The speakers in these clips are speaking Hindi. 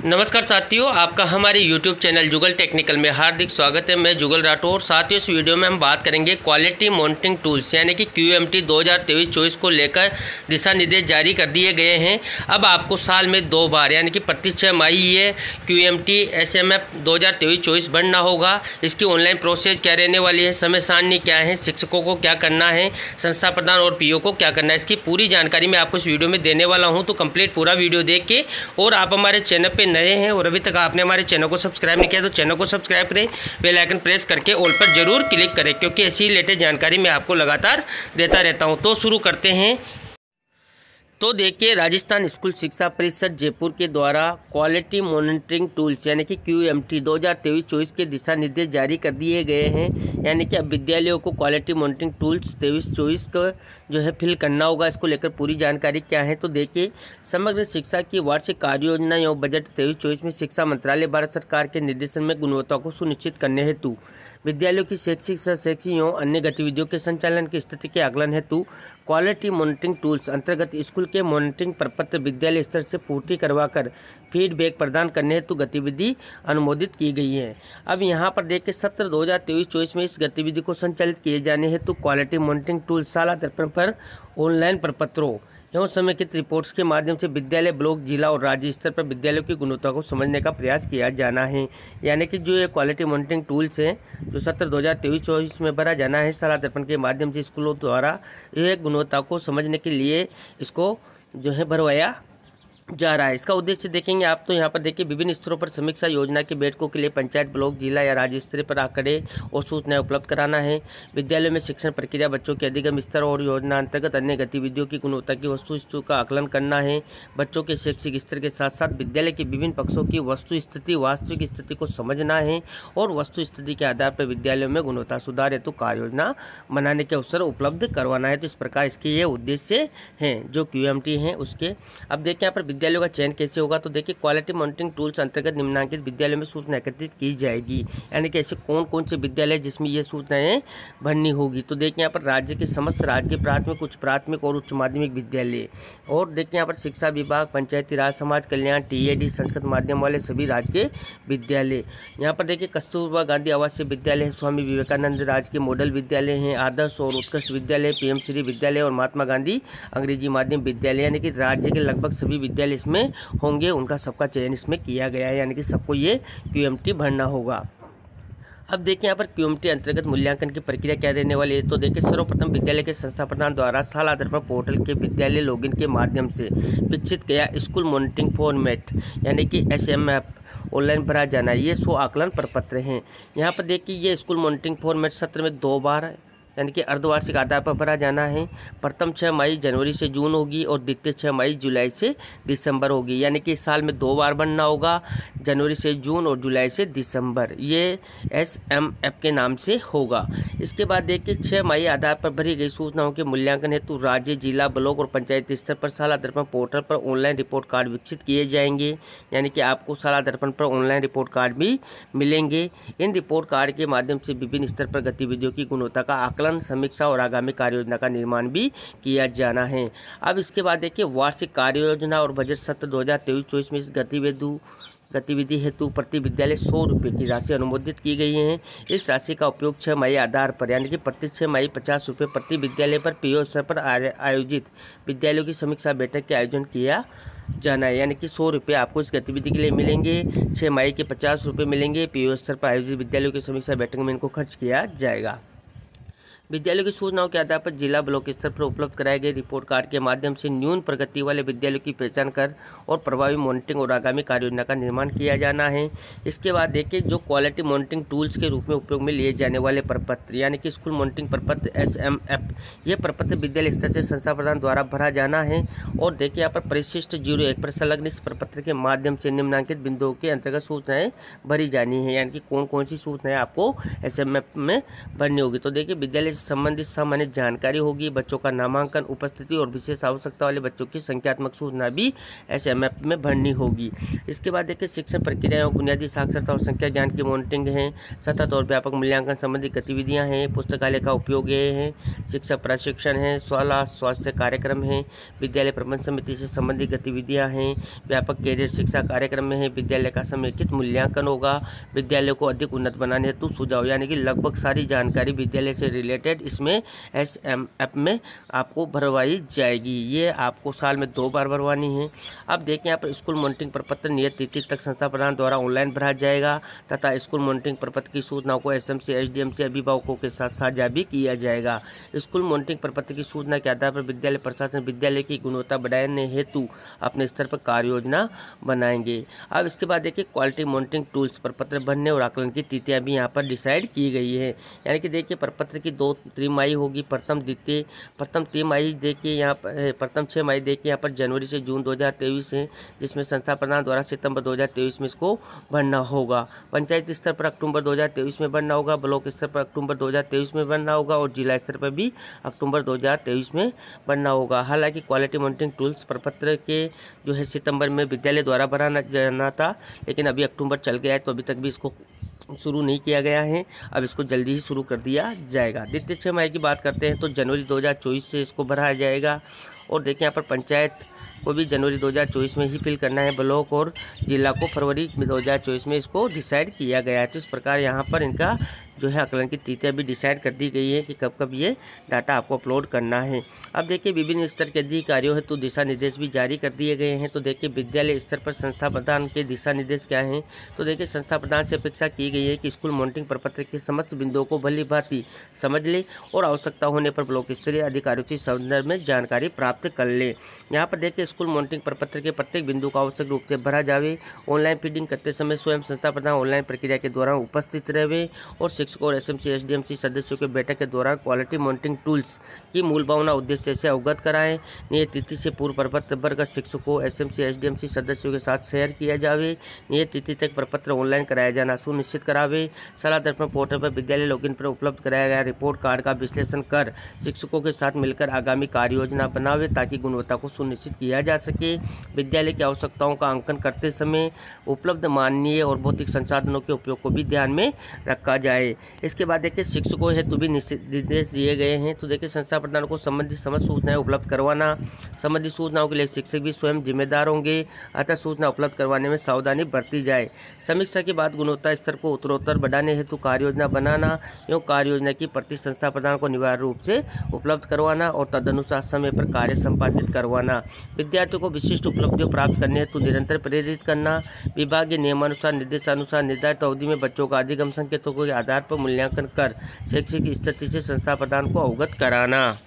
नमस्कार साथियों, आपका हमारे YouTube चैनल जुगल टेक्निकल में हार्दिक स्वागत है। मैं जुगल राठौर। साथियों, इस वीडियो में हम बात करेंगे क्वालिटी मॉनिटरिंग टूल्स यानी कि QMT 2023-24 को लेकर दिशा निर्देश जारी कर दिए गए हैं। अब आपको साल में 2 बार यानी कि प्रति 6 माह ये QMT SMF 2023-24 भरना होगा। इसकी ऑनलाइन प्रोसेस क्या रहने वाली है, समय सारणी क्या है, शिक्षकों को क्या करना है, संस्था प्रधान और PO को क्या करना है, इसकी पूरी जानकारी मैं आपको इस वीडियो में देने वाला हूँ। तो कंप्लीट पूरा वीडियो देख के, और आप हमारे चैनल पे नए हैं और अभी तक आपने हमारे चैनल को सब्सक्राइब नहीं किया तो चैनल को सब्सक्राइब करें, बेल आइकन प्रेस करके ऑल पर जरूर क्लिक करें, क्योंकि ऐसी लेटेस्ट जानकारी मैं आपको लगातार देता रहता हूं। तो शुरू करते हैं। तो देखिए, राजस्थान स्कूल शिक्षा परिषद जयपुर के द्वारा क्वालिटी मॉनिटरिंग टूल्स यानी कि QMT 2023-24 के दिशा निर्देश जारी कर दिए गए हैं। यानी कि अब विद्यालयों को क्वालिटी मॉनिटरिंग टूल्स 23-24 का जो है फिल करना होगा। इसको लेकर पूरी जानकारी क्या है, तो देखिए, समग्र शिक्षा की वार्षिक कार्य योजना एवं बजट 23-24 में शिक्षा मंत्रालय भारत सरकार के निर्देशन में गुणवत्ता को सुनिश्चित करने हेतु विद्यालयों की शैक्षिक शैक्षिक एवं अन्य गतिविधियों के संचालन की स्थिति के आकलन हेतु क्वालिटी मॉनिटरिंग टूल्स अंतर्गत स्कूल के मॉनिटरिंग प्रपत्र विद्यालय स्तर से पूर्ति करवाकर फीडबैक प्रदान करने हेतु गतिविधि अनुमोदित की गई है। अब यहाँ पर देखिए, सत्र 2023-24 में इस गतिविधि को संचालित किए जाने हेतु क्वालिटी मॉनिटरिंग टूल्स साला दर्पण पर ऑनलाइन प्रपत्रों एवं समेकित रिपोर्ट्स के माध्यम से विद्यालय, ब्लॉक, जिला और राज्य स्तर पर विद्यालयों की गुणवत्ता को समझने का प्रयास किया जाना है। यानी कि जो ये क्वालिटी मॉनिटरिंग टूल्स हैं जो सत्र 2023-24 में भरा जाना है साला दर्पण के माध्यम से स्कूलों द्वारा, यह गुणवत्ता को समझने के लिए इसको जो है भरवाया जा रहा है। इसका उद्देश्य देखेंगे आप, तो यहाँ पर देखिए, विभिन्न स्तरों पर समीक्षा योजना की बैठकों के लिए पंचायत, ब्लॉक, जिला या राज्य स्तर पर आंकड़े और सूचनाएं उपलब्ध कराना है। विद्यालयों में शिक्षण प्रक्रिया, बच्चों के अधिगम स्तर और योजना अंतर्गत अन्य गतिविधियों की गुणवत्ता की वस्तु का आकलन करना है। बच्चों के शैक्षिक स्तर के साथ साथ विद्यालय के विभिन्न पक्षों की वस्तु स्थिति, वास्तविक स्थिति को समझना है और वस्तु स्थिति के आधार पर विद्यालयों में गुणवत्ता सुधार हेतु कार्य योजना बनाने के अवसर उपलब्ध करवाना है। तो इस प्रकार इसके ये उद्देश्य हैं जो QMT हैं उसके। अब देखिए, यहाँ पर विद्यालयों का चयन कैसे होगा, तो देखिए, क्वालिटी मॉनिटरिंग टूल्स अंतर्गत निम्नलिखित विद्यालयों में सूचना एकत्रित की जाएगी। यानी कि ऐसे कौन कौन से विद्यालय जिसमें ये सूचनाएं भरनी होगी, तो देखिए, यहाँ पर राज्य के समस्त राजकीय प्राथमिक, उच्च प्राथमिक और उच्च माध्यमिक विद्यालय, और देखिए यहाँ पर शिक्षा विभाग, पंचायती राज, समाज कल्याण, TAD, संस्कृत माध्यम वाले सभी राजकीय विद्यालय। यहाँ पर देखिए, कस्तूरबा गांधी आवासीय विद्यालय है, स्वामी विवेकानंद राजकीय मॉडल विद्यालय हैं, आदर्श और उत्कृष्ट विद्यालय, PM श्री विद्यालय और महात्मा गांधी अंग्रेजी माध्यम विद्यालय। यानी कि राज्य के लगभग सभी विद्यालय इसमें होंगे, उनका सबका चयन इसमें किया गया है। यानी कि सबको ये QMT भरना होगा। अब देखिए, यहाँ पर QMT अंतर्गत मूल्यांकन की प्रक्रिया क्या रहने वाली है, तो देखिए, सर्वप्रथम विद्यालय के संस्था प्रधान द्वारा साला दर्पण पोर्टल के विद्यालय लॉगिन के माध्यम से विकसित किया स्कूल मॉनिटरिंग फॉर्मेट यानी कि SMF ऑनलाइन भरा जाना। ये 100 आकलन प्रपत्र हैं। यहाँ पर देखिए, ये स्कूल मॉनिटरिंग फॉर्मेट सत्र में 2 बार यानी कि अर्धवार्षिक आधार पर भरा जाना है। प्रथम 6 मई जनवरी से जून होगी और द्वितीय 6 मई जुलाई से दिसंबर होगी। यानी कि साल में 2 बार बनना होगा, जनवरी से जून और जुलाई से दिसंबर। ये SMF के नाम से होगा। इसके बाद देखिए, 6 मई आधार पर भरी गई सूचनाओं के मूल्यांकन हेतु राज्य, जिला, ब्लॉक और पंचायत स्तर पर साला दर्पण पोर्टल पर ऑनलाइन रिपोर्ट कार्ड विकसित किए जाएंगे। यानी कि आपको साला दर्पण पर ऑनलाइन रिपोर्ट कार्ड भी मिलेंगे। इन रिपोर्ट कार्ड के माध्यम से विभिन्न स्तर पर गतिविधियों की गुणवत्ता का आकलन, समीक्षा और आगामी कार्य योजना का निर्माण भी किया जाना है। अब इसके बाद देखिए, वार्षिक कार्य योजना और बजट सत्र 2023-24 में इस गतिविधि हेतु प्रति विद्यालय 100 रुपये की राशि अनुमोदित की गई है। इस राशि का उपयोग 6 मई आधार पर यानी कि प्रति 6 मई 50 रुपये प्रति विद्यालय पर PO स्तर पर आयोजित विद्यालयों की समीक्षा बैठक के आयोजन किया जाना है। यानी कि 100 रुपये आपको इस गतिविधि के लिए मिलेंगे। 6 मई के 50 रुपये मिलेंगे। PO स्तर पर आयोजित विद्यालयों की समीक्षा बैठक में इनको खर्च किया जाएगा। विद्यालयों की सूचनाओं के आधार पर जिला, ब्लॉक स्तर पर उपलब्ध कराए गए रिपोर्ट कार्ड के माध्यम से न्यून प्रगति वाले विद्यालयों की पहचान कर और प्रभावी मॉनिटरिंग और आगामी कार्य योजना का निर्माण किया जाना है। इसके बाद देखिए, जो क्वालिटी मॉनिटरिंग टूल्स के रूप में उपयोग में लिए जाने वाले प्रपत्र यानी कि स्कूल मॉनिटरिंग प्रपत्र SMF, ये प्रपत्र विद्यालय स्तर से संस्था प्रधान द्वारा भरा जाना है। और देखिए, यहाँ पर परिशिष्ट 01 पर संलग्न इस प्रपत्र के माध्यम से निम्नांकित बिंदुओं के अंतर्गत सूचनाएं भरी जानी है। यानी कि कौन कौन सी सूचनाएं आपको SMF में भरनी होगी, तो देखिए, विद्यालय संबंधित सम्मानित जानकारी होगी। बच्चों का नामांकन, उपस्थिति और विशेष आवश्यकता वाले बच्चों की संख्यात्मक सूचना भी SMF में भरनी होगी। इसके बाद देखिए शिक्षण प्रक्रिया और बुनियादी साक्षरता और संख्या ज्ञान की मॉनिटरिंग है। सतत और व्यापक मूल्यांकन संबंधी गतिविधियां हैं। पुस्तकालय का उपयोग ये है। शिक्षक प्रशिक्षण है। स्वास्थ्य कार्यक्रम है। विद्यालय प्रबंध समिति से संबंधित गतिविधियां हैं। व्यापक कैरियर शिक्षा कार्यक्रम में है। विद्यालय का समेकित मूल्यांकन होगा। विद्यालय को अधिक उन्नत बनाने हेतु सुझाव, यानी कि लगभग सारी जानकारी विद्यालय से रिलेटेड इसमें SMF में आपको भरवाई जाएगी। ये आपको साल में 2 बार भरवानी है। अब देखें यहाँ पर स्कूल मॉनिटरिंग प्रपत्र नियत तिथि तक संस्था प्रधान द्वारा ऑनलाइन भरा जाएगा तथा स्कूल मॉनिटरिंग प्रपत्र की सूचनाओं को SMC SDMC अभिभावकों के साथ साझा भी किया जाएगा। स्कूल मॉनिटरिंग प्रपत्र की सूचना के आधार पर विद्यालय प्रशासन विद्यालय की गुणवत्ता बढ़ाने हेतु अपने स्तर पर कार्य योजना बनाएंगे। अब इसके बाद देखिए क्वालिटी मॉनिटरिंग टूल्स प्रपत्र भरने और आकलन की तिथियां भी यहाँ पर डिसाइड की गई है। यानी कि देखिए प्रपत्र की 2 तिमाही होगी। प्रथम तिमाही देखिए यहाँ पर, प्रथम 6 माही देखिए यहाँ पर जनवरी से जून 2023 है, जिसमें संस्था प्रधान द्वारा सितंबर 2023 में इसको भरना होगा। पंचायत स्तर पर अक्टूबर 2023 में भरना होगा। ब्लॉक स्तर पर अक्टूबर 2023 में भरना होगा और जिला स्तर पर भी अक्टूबर 2023 में भरना होगा। हालांकि क्वालिटी मॉनिटरिंग टूल्स प्रपत्र के जो है सितंबर में विद्यालय द्वारा भराना जाना था, लेकिन अभी अक्टूबर चल गया है तो अभी तक भी इसको शुरू नहीं किया गया है। अब इसको जल्दी ही शुरू कर दिया जाएगा। द्वितीय 6 माही की बात करते हैं तो जनवरी 2024 से इसको भराया जाएगा। और देखिए यहाँ पर पंचायत को भी जनवरी 2024 में ही फिल करना है। ब्लॉक और जिला को फरवरी 2024 में इसको डिसाइड किया गया है। तो इस प्रकार यहाँ पर इनका जो है आकलन की तिथियां भी डिसाइड कर दी गई है कि कब कब ये डाटा आपको अपलोड करना है। अब देखिए विभिन्न स्तर के अधिकारियों हेतु दिशा निर्देश भी जारी कर दिए गए हैं। तो देखिए विद्यालय स्तर पर संस्था प्रधान के दिशा निर्देश क्या हैं। तो देखिए संस्था प्रधान से अपेक्षा की गई है कि स्कूल मॉनिटरिंग प्रपत्र के समस्त बिंदुओं को भली भांति समझ ले और आवश्यकता होने पर ब्लॉक स्तरीय अधिकारियों से संदर्भ में जानकारी प्राप्त कर ले। यहाँ पर देखिए स्कूल मॉनिटरिंग प्रपत्र के प्रत्येक बिंदु को आवश्यक रूप से भरा जावे। ऑनलाइन फीडिंग करते समय स्वयं संस्था प्रधान ऑनलाइन प्रक्रिया के दौरान उपस्थित रहे और शिक्षकों और SMC SDMC सदस्यों के बैठक के दौरान क्वालिटी मॉनिटरिंग टूल्स की मूल भावना उद्देश्य से अवगत कराएं। नियत तिथि से पूर्व प्रपत्र भरकर शिक्षकों SMC SDMC सदस्यों के साथ शेयर किया जावे। नियत तिथि तक प्रपत्र ऑनलाइन कराया जाना सुनिश्चित करावे। सलाह दर्पण पोर्टल पर विद्यालय लॉगिन पर उपलब्ध कराया गया रिपोर्ट कार्ड का विश्लेषण कर शिक्षकों के साथ मिलकर आगामी कार्य योजना बनावे ताकि गुणवत्ता को सुनिश्चित किया जा सके। विद्यालय की आवश्यकताओं का अंकन करते समय उपलब्ध मानवीय और भौतिक संसाधनों के उपयोग को भी ध्यान में रखा जाए। इसके बाद देखिए शिक्षकों हेतु भी निर्देश दिए गए हैं। तो देखिए संस्था प्रधान को संबंधित समस्त सूचनाएं उपलब्ध करवाना। संबंधित सूचनाओं के लिए शिक्षक भी स्वयं जिम्मेदार होंगे, अतः सूचना उपलब्ध करवाने में सावधानी बरती जाए। समीक्षा के बाद गुणवत्ता स्तर को उत्तरोत्तर बढ़ाने हेतु कार्य योजना बनाना एवं कार्य योजना की प्रति संस्था प्रधान को अनिवार्य रूप से उपलब्ध करवाना और तदनुसार समय पर कार्य संपादित करवाना। विद्यार्थियों को विशिष्ट उपलब्धियों प्राप्त करने हेतु निरंतर प्रेरित करना। विभागीय नियमानुसार निर्देशानुसार निर्धारित अवधि में बच्चों का अधिगम संकेतों के आधार पर मूल्यांकन कर शैक्षिक स्थिति से संस्था प्रधान को अवगत कराना।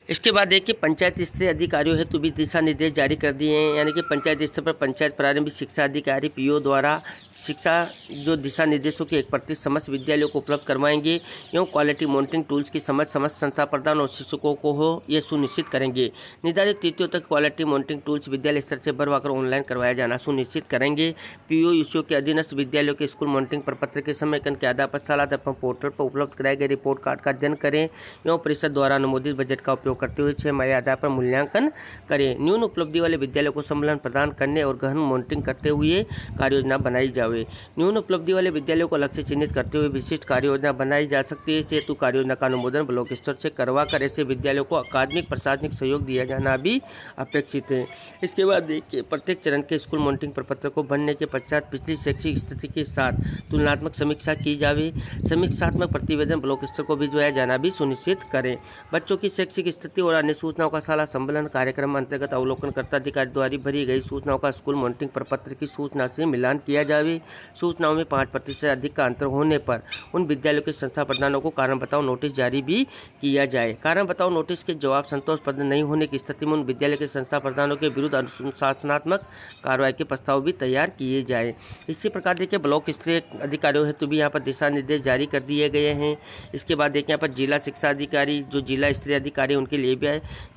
इसके बाद देखिए पंचायत स्तरीय अधिकारियों हेतु भी दिशा निर्देश जारी कर दिए हैं। यानी कि पंचायत स्तर पर पंचायत प्रारंभिक शिक्षा अधिकारी PO द्वारा शिक्षा जो दिशा निर्देशों की एक प्रति समस्त विद्यालयों को उपलब्ध करवाएंगे एवं क्वालिटी मॉनिटरिंग टूल्स की समस्त संस्था प्रधान और शिक्षकों को हो ये सुनिश्चित करेंगे। निर्धारित तिथियों तक क्वालिटी मॉनिटरिंग टूल्स विद्यालय स्तर से भरवाकर ऑनलाइन करवाया जाना सुनिश्चित करेंगे। PO UCO के अधीनस्थ विद्यालयों के स्कूल मॉनिटरिंग प्रपत्र के समेकन के आधार पर सलाह दर्पण पोर्टल पर उपलब्ध कराए गए रिपोर्ट कार्ड का अध्ययन करें एवं परिषद द्वारा अनुमोदित बजट का उपयोग करते हुए 6 माही आधार पर मूल्यांकन करें। न्यून उपलब्धि वाले विद्यालयों को सम्मेलन प्रदान करने और गहन मॉनिटरिंग करते हुए कार्य योजना बनाई जाए। न्यून उपलब्धि वाले विद्यालयों को लक्ष्य चिन्हित करते हुए विशिष्ट कार्य योजना बनाई जा सकती है। इस हेतु कार्य योजना का अनुमोदन ब्लॉक स्तर से करवा कर ऐसे विद्यालयों को अकादमिक प्रशासनिक सहयोग दिया जाना भी अपेक्षित है। इसके बाद देखिए प्रत्येक चरण के स्कूल मॉनिटरिंग प्रपत्र को भरने के पश्चात पिछली शैक्षिक स्थिति के साथ तुलनात्मक समीक्षा की जाए। समीक्षात्मक प्रतिवेदन ब्लॉक स्तर को भिजवाया जाना भी सुनिश्चित करें। बच्चों की शैक्षिक स्थिति और अन्य सूचनाओं का साला संबलन कार्यक्रम अंतर्गत अवलोकनकर्ता अधिकारी द्वारा भरी गई सूचनाओं का स्कूल मॉनिटरिंग प्रपत्र की सूचना से मिलान किया जाए। सूचनाओं में 5% से अधिक का अंतर होने पर उन विद्यालयों के संस्था प्रधानों को कारण बताओ नोटिस जारी भी किया जाए। कारण बताओ नोटिस के जवाब संतोषप्रद नहीं होने की स्थिति में उन विद्यालय के संस्था प्रधानों के विरुद्ध अनुशासनात्मक कार्रवाई के प्रस्ताव भी तैयार किए जाए। इसी प्रकार देखिए ब्लॉक स्तरीय अधिकारियों हेतु भी यहाँ पर दिशा निर्देश जारी कर दिए गए हैं। इसके बाद देखिए यहाँ पर जिला शिक्षा अधिकारी जो जिला स्तरीय अधिकारी उनके लिए भी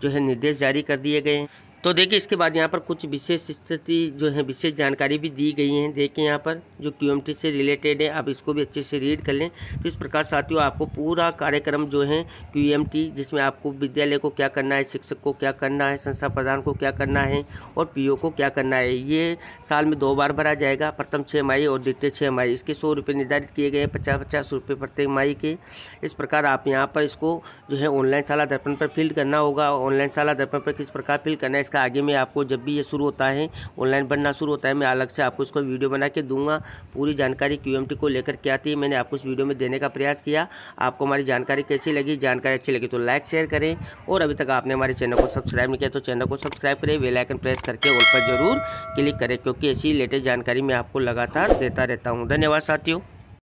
जो है निर्देश जारी कर दिए गए हैं। तो देखिए इसके बाद यहाँ पर कुछ विशेष स्थिति जो है विशेष जानकारी भी दी गई है। देखिए यहाँ पर जो QMT से रिलेटेड है, आप इसको भी अच्छे से रीड कर लें। तो इस प्रकार साथियों आपको पूरा कार्यक्रम जो है QMT, जिसमें आपको विद्यालय को क्या करना है, शिक्षक को क्या करना है, संस्था प्रधान को क्या करना है और PO को क्या करना है, ये साल में 2 बार भरा जाएगा, प्रथम 6 माही और द्वितीय 6 माही। इसके 100 रुपये निर्धारित किए गए हैं, 50-50 रुपये प्रत्येक माही के। इस प्रकार आप यहाँ पर इसको जो है ऑनलाइन शाला दर्पण पर फिल करना होगा। ऑनलाइन शाला दर्पण पर किस प्रकार फिल करना है इसका आगे में आपको, जब भी ये शुरू होता है ऑनलाइन बनना शुरू होता है, मैं अलग से आपको इसको वीडियो बना के दूंगा। पूरी जानकारी QMT को लेकर के आती है, मैंने आपको इस वीडियो में देने का प्रयास किया। आपको हमारी जानकारी कैसी लगी? जानकारी अच्छी लगी तो लाइक शेयर करें, और अभी तक आपने हमारे चैनल को सब्सक्राइब नहीं किया तो चैनल को सब्सक्राइब करें, बेल आइकन प्रेस करके ऑल पर जरूर क्लिक करें, क्योंकि ऐसी लेटेस्ट जानकारी मैं आपको लगातार देता रहता हूँ। धन्यवाद साथियों।